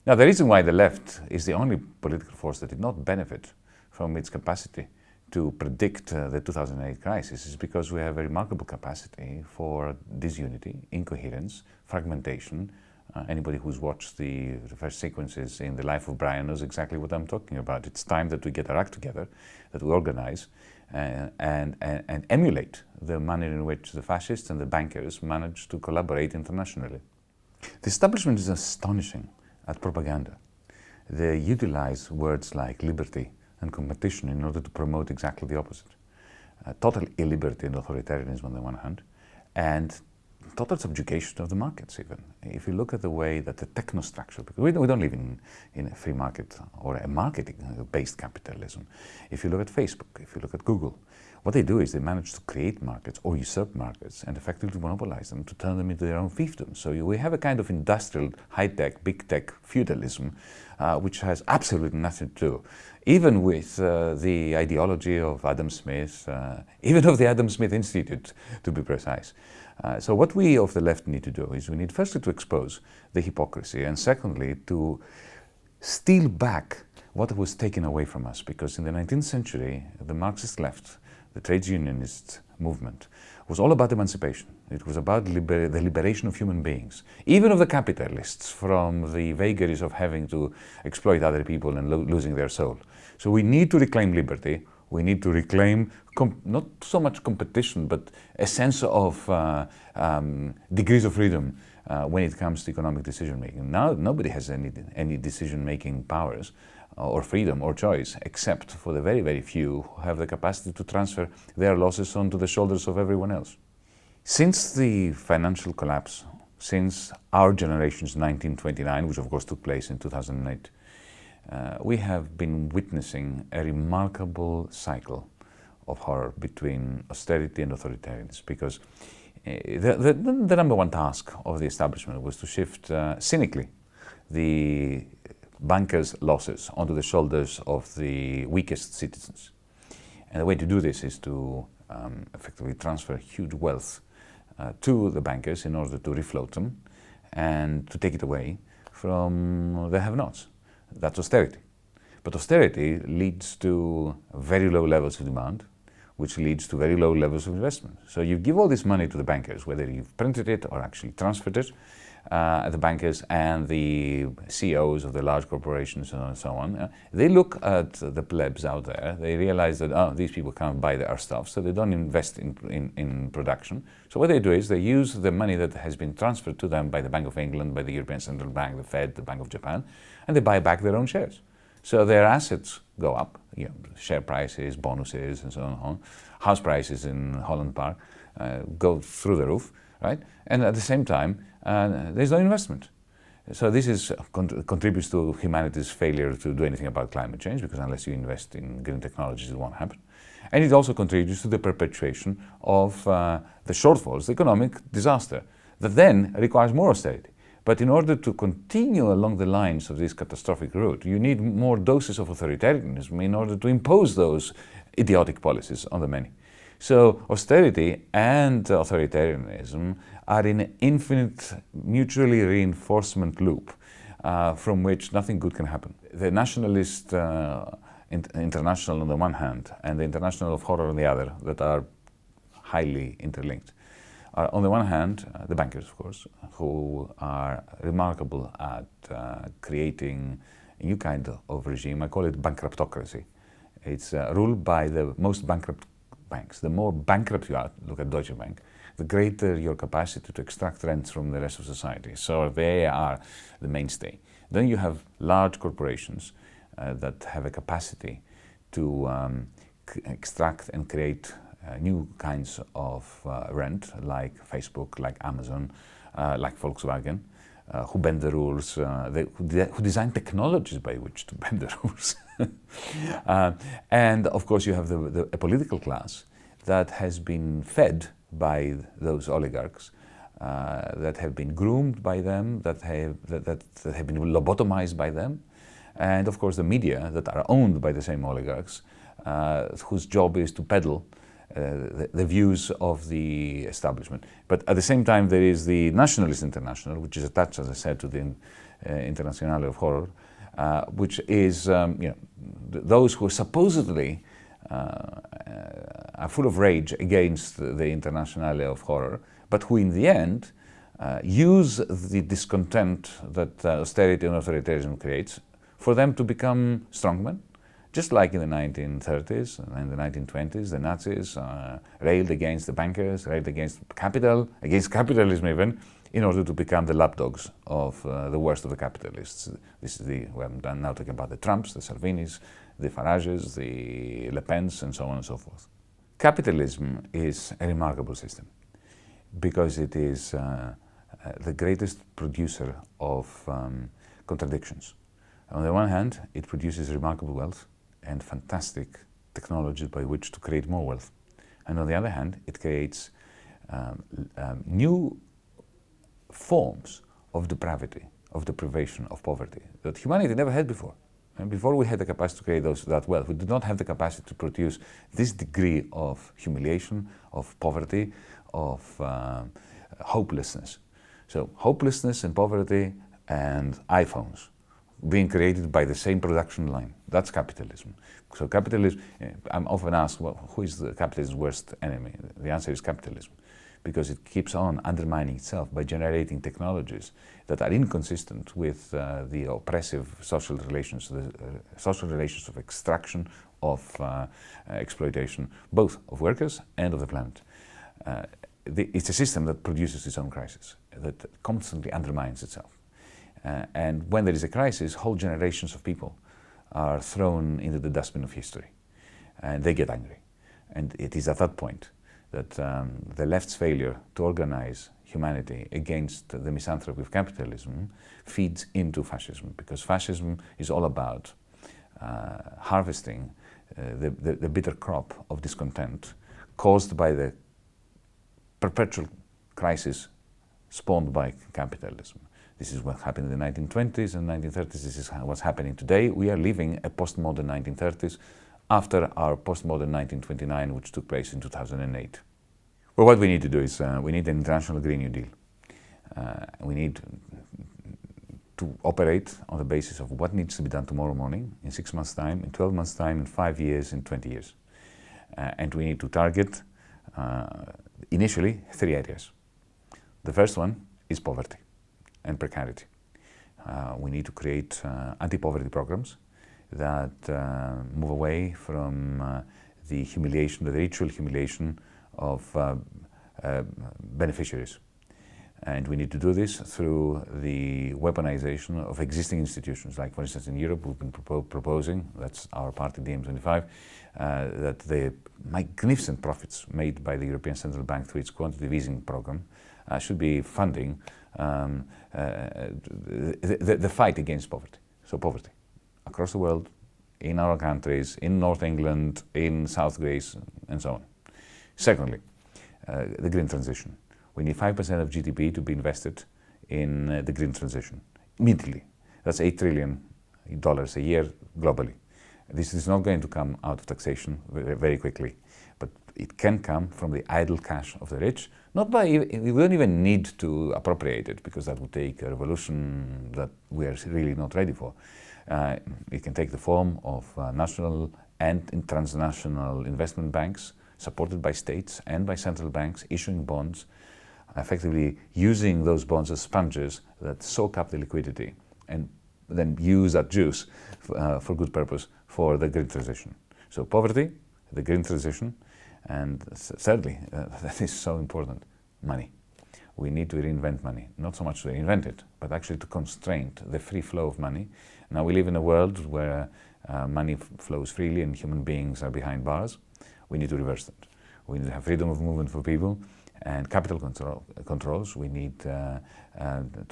Now, the reason why the left is the only political force that did not benefit from its capacity to predict the 2008 crisis is because we have a remarkable capacity for disunity, incoherence, fragmentation. Anybody who's watched the first sequences in The Life of Brian knows exactly what I'm talking about. It's time that we get our act together, that we organize and emulate the manner in which the fascists and the bankers managed to collaborate internationally. The establishment is astonishing at propaganda. They utilize words like liberty and competition in order to promote exactly the opposite. Total illiberty and authoritarianism on the one hand, and total subjugation of the markets even. If you look at the way that the technostructure, because we don't live in a free market or a marketing-based capitalism. If you look at Facebook, if you look at Google, what they do is they manage to create markets or usurp markets and effectively monopolize them to turn them into their own fiefdoms. So we have a kind of industrial, high-tech, big-tech feudalism which has absolutely nothing to do, even with the ideology of Adam Smith, even of the Adam Smith Institute, to be precise. So what we of the left need to do is we need firstly to expose the hypocrisy, and secondly to steal back what was taken away from us, because in the 19th century the Marxist left, the trades unionist movement, was all about emancipation. It was about the liberation of human beings, even of the capitalists, from the vagaries of having to exploit other people and losing their soul. So we need to reclaim liberty. We need to reclaim not so much competition, but a sense of degrees of freedom when it comes to economic decision-making. Now, nobody has any decision-making powers or freedom or choice, except for the very, very few who have the capacity to transfer their losses onto the shoulders of everyone else. Since the financial collapse, since our generation's 1929, which of course took place in 2008, we have been witnessing a remarkable cycle of horror between austerity and authoritarianism, because the number one task of the establishment was to shift cynically the bankers' losses onto the shoulders of the weakest citizens. And the way to do this is to effectively transfer huge wealth to the bankers in order to refloat them and to take it away from the have-nots. That's austerity. But austerity leads to very low levels of demand, which leads to very low levels of investment. So you give all this money to the bankers, whether you've printed it or actually transferred it, the bankers and the CEOs of the large corporations and so on, they look at the plebs out there, they realize that, oh, these people can't buy our stuff, so they don't invest in production. So what they do is they use the money that has been transferred to them by the Bank of England, by the European Central Bank, the Fed, the Bank of Japan, and they buy back their own shares. So their assets go up, share prices, bonuses, and so on. House prices in Holland Park go through the roof, right? And at the same time, there's no investment. So this contributes to humanity's failure to do anything about climate change, because unless you invest in green technologies, it won't happen. And it also contributes to the perpetuation of the shortfalls, the economic disaster, that then requires more austerity. But in order to continue along the lines of this catastrophic route, you need more doses of authoritarianism in order to impose those idiotic policies on the many. So austerity and authoritarianism are in an infinite mutually reinforcement loop from which nothing good can happen. The nationalist international on the one hand and the international of horror on the other, that are highly interlinked, are on the one hand the bankers, of course, who are remarkable at creating a new kind of regime. I call it bankruptocracy. It's ruled by the most bankrupt banks. The more bankrupt you are, look at Deutsche Bank, the greater your capacity to extract rents from the rest of society. So they are the mainstay. Then you have large corporations that have a capacity to extract and create new kinds of rent, like Facebook, like Amazon, like Volkswagen, who bend the rules, who design technologies by which to bend the rules. And of course you have a political class that has been fed by those oligarchs, that have been groomed by them, that have been lobotomized by them, and of course the media that are owned by the same oligarchs, whose job is to peddle the views of the establishment. But at the same time, there is the Nationalist International, which is attached, as I said, to the Internationale of Horror, which is those who supposedly are full of rage against the Internationale of Horror, but who in the end use the discontent that austerity and authoritarianism creates for them to become strongmen. Just like in the 1930s and the 1920s, the Nazis railed against the bankers, railed against capital, against capitalism even, in order to become the lapdogs of the worst of the capitalists. This is I'm now talking about the Trumps, the Salvinis, the Farages, the Le Pens, and so on and so forth. Capitalism is a remarkable system because it is the greatest producer of contradictions. On the one hand, it produces remarkable wealth and fantastic technologies by which to create more wealth. And on the other hand, it creates new forms of depravity, of deprivation, of poverty that humanity never had before. And before we had the capacity to create that wealth, we did not have the capacity to produce this degree of humiliation, of poverty, of hopelessness. So hopelessness and poverty and iPhones being created by the same production line. That's capitalism. So capitalism, I'm often asked, well, who is the capitalism's worst enemy? The answer is capitalism, because it keeps on undermining itself by generating technologies that are inconsistent with the oppressive social relations, the social relations of extraction, of exploitation, both of workers and of the planet. It's a system that produces its own crisis, that constantly undermines itself. And when there is a crisis, whole generations of people are thrown into the dustbin of history, and they get angry. And it is at that point that the left's failure to organize humanity against the misanthropy of capitalism feeds into fascism, because fascism is all about harvesting the bitter crop of discontent caused by the perpetual crisis spawned by capitalism. This is what happened in the 1920s and 1930s. This is what's happening today. We are living a postmodern 1930s after our postmodern 1929, which took place in 2008. Well, what we need to do is we need an international Green New Deal. We need to operate on the basis of what needs to be done tomorrow morning, in 6 months' time, in 12 months' time, in 5 years, in 20 years. And we need to target, initially, 3 areas. The first one is poverty and precarity. We need to create anti-poverty programs that move away from the humiliation, the ritual humiliation of beneficiaries. And we need to do this through the weaponization of existing institutions. Like, for instance, in Europe, we've been proposing, that's our party, DiEM25, that the magnificent profits made by the European Central Bank through its quantitative easing program should be funding the fight against poverty. So poverty across the world, in our countries, in North England, in South Greece, and so on. Secondly, the green transition. We need 5% of GDP to be invested in the green transition immediately. That's $8 trillion a year globally. This is not going to come out of taxation very quickly, but it can come from the idle cash of the rich. Not by, we don't even need to appropriate it, because that would take a revolution that we are really not ready for. It can take the form of national and transnational investment banks, supported by states and by central banks, issuing bonds, effectively using those bonds as sponges that soak up the liquidity and then use that juice for good purpose for the green transition. So poverty, the green transition, and thirdly, that is so important, money. We need to reinvent money, not so much to reinvent it, but actually to constrain the free flow of money. Now we live in a world where money flows freely and human beings are behind bars. We need to reverse that. We need to have freedom of movement for people and capital controls. We need to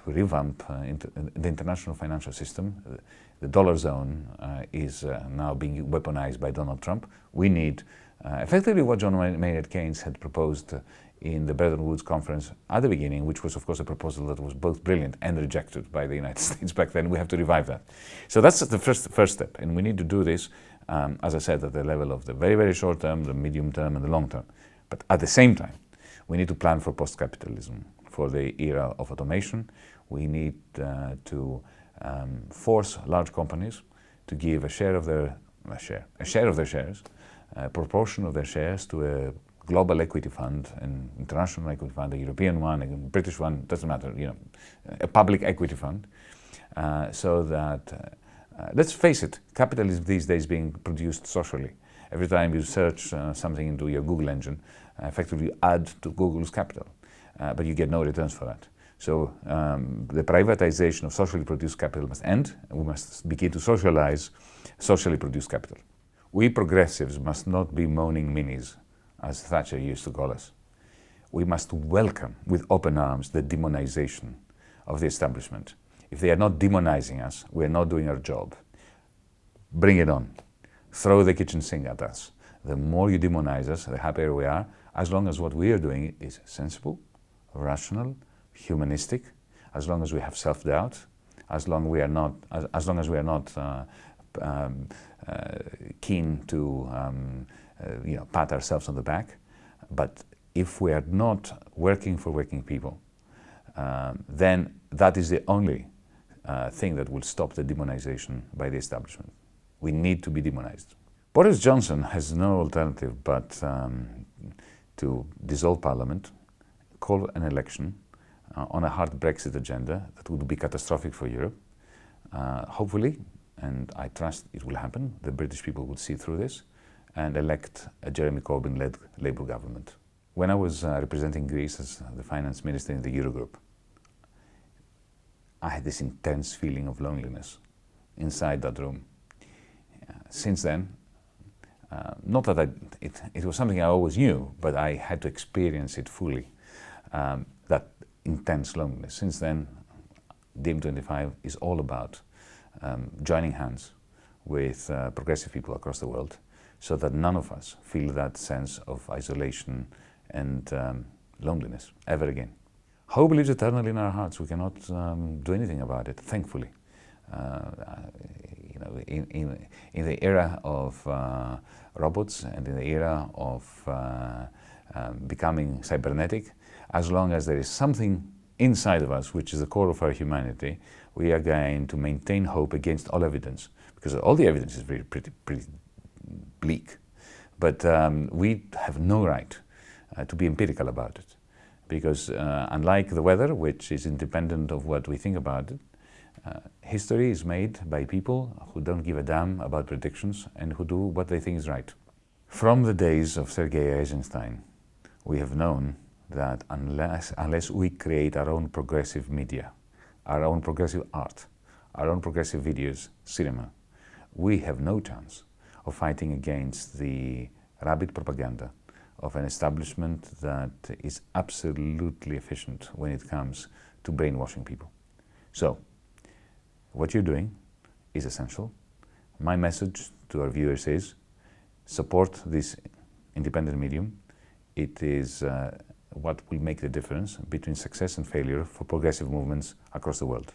revamp the international financial system. The dollar zone is now being weaponized by Donald Trump. We need effectively what John Maynard Keynes had proposed in the Bretton Woods conference at the beginning, which was of course a proposal that was both brilliant and rejected by the United States back then. We have to revive that. So that's the first step, and we need to do this, as I said, at the level of the very, very short term, the medium term, and the long term. But at the same time, we need to plan for post-capitalism, for the era of automation. We need to force large companies to give a share of their shares, a proportion of their shares to a global equity fund, an international equity fund, a European one, a British one, doesn't matter, a public equity fund, so that, let's face it, capitalism these days being produced socially. Every time you search something into your Google engine, effectively you add to Google's capital, but you get no returns for that. So the privatization of socially produced capital must end, and we must begin to socialize socially produced capital. We progressives must not be moaning minis, as Thatcher used to call us. We must welcome with open arms the demonization of the establishment. If they are not demonizing us, we are not doing our job. Bring it on. Throw the kitchen sink at us. The more you demonize us, the happier we are, as long as what we are doing is sensible, rational, humanistic, as long as we have self-doubt, as long as we are not keen to pat ourselves on the back. But if we are not working for working people, then that is the only thing that will stop the demonization by the establishment. We need to be demonized. Boris Johnson has no alternative but to dissolve Parliament, call an election on a hard Brexit agenda that would be catastrophic for Europe. Hopefully, and I trust it will happen, the British people will see through this and elect a Jeremy Corbyn-led Labour government. When I was representing Greece as the finance minister in the Eurogroup, I had this intense feeling of loneliness inside that room. Since then, not that it was something I always knew, but I had to experience it fully, that intense loneliness. Since then, DiEM25 is all about joining hands with progressive people across the world so that none of us feel that sense of isolation and loneliness ever again. Hope lives eternally in our hearts. We cannot do anything about it, thankfully. In the era of robots and in the era of becoming cybernetic, as long as there is something inside of us, which is the core of our humanity, we are going to maintain hope against all evidence, because all the evidence is pretty bleak. But we have no right to be empirical about it, because unlike the weather, which is independent of what we think about it, history is made by people who don't give a damn about predictions and who do what they think is right. From the days of Sergei Eisenstein, we have known that unless we create our own progressive media, our own progressive art, our own progressive videos, cinema, we have no chance of fighting against the rabid propaganda of an establishment that is absolutely efficient when it comes to brainwashing people. So, what you're doing is essential. My message to our viewers is support this independent medium. It is what will make the difference between success and failure for progressive movements across the world.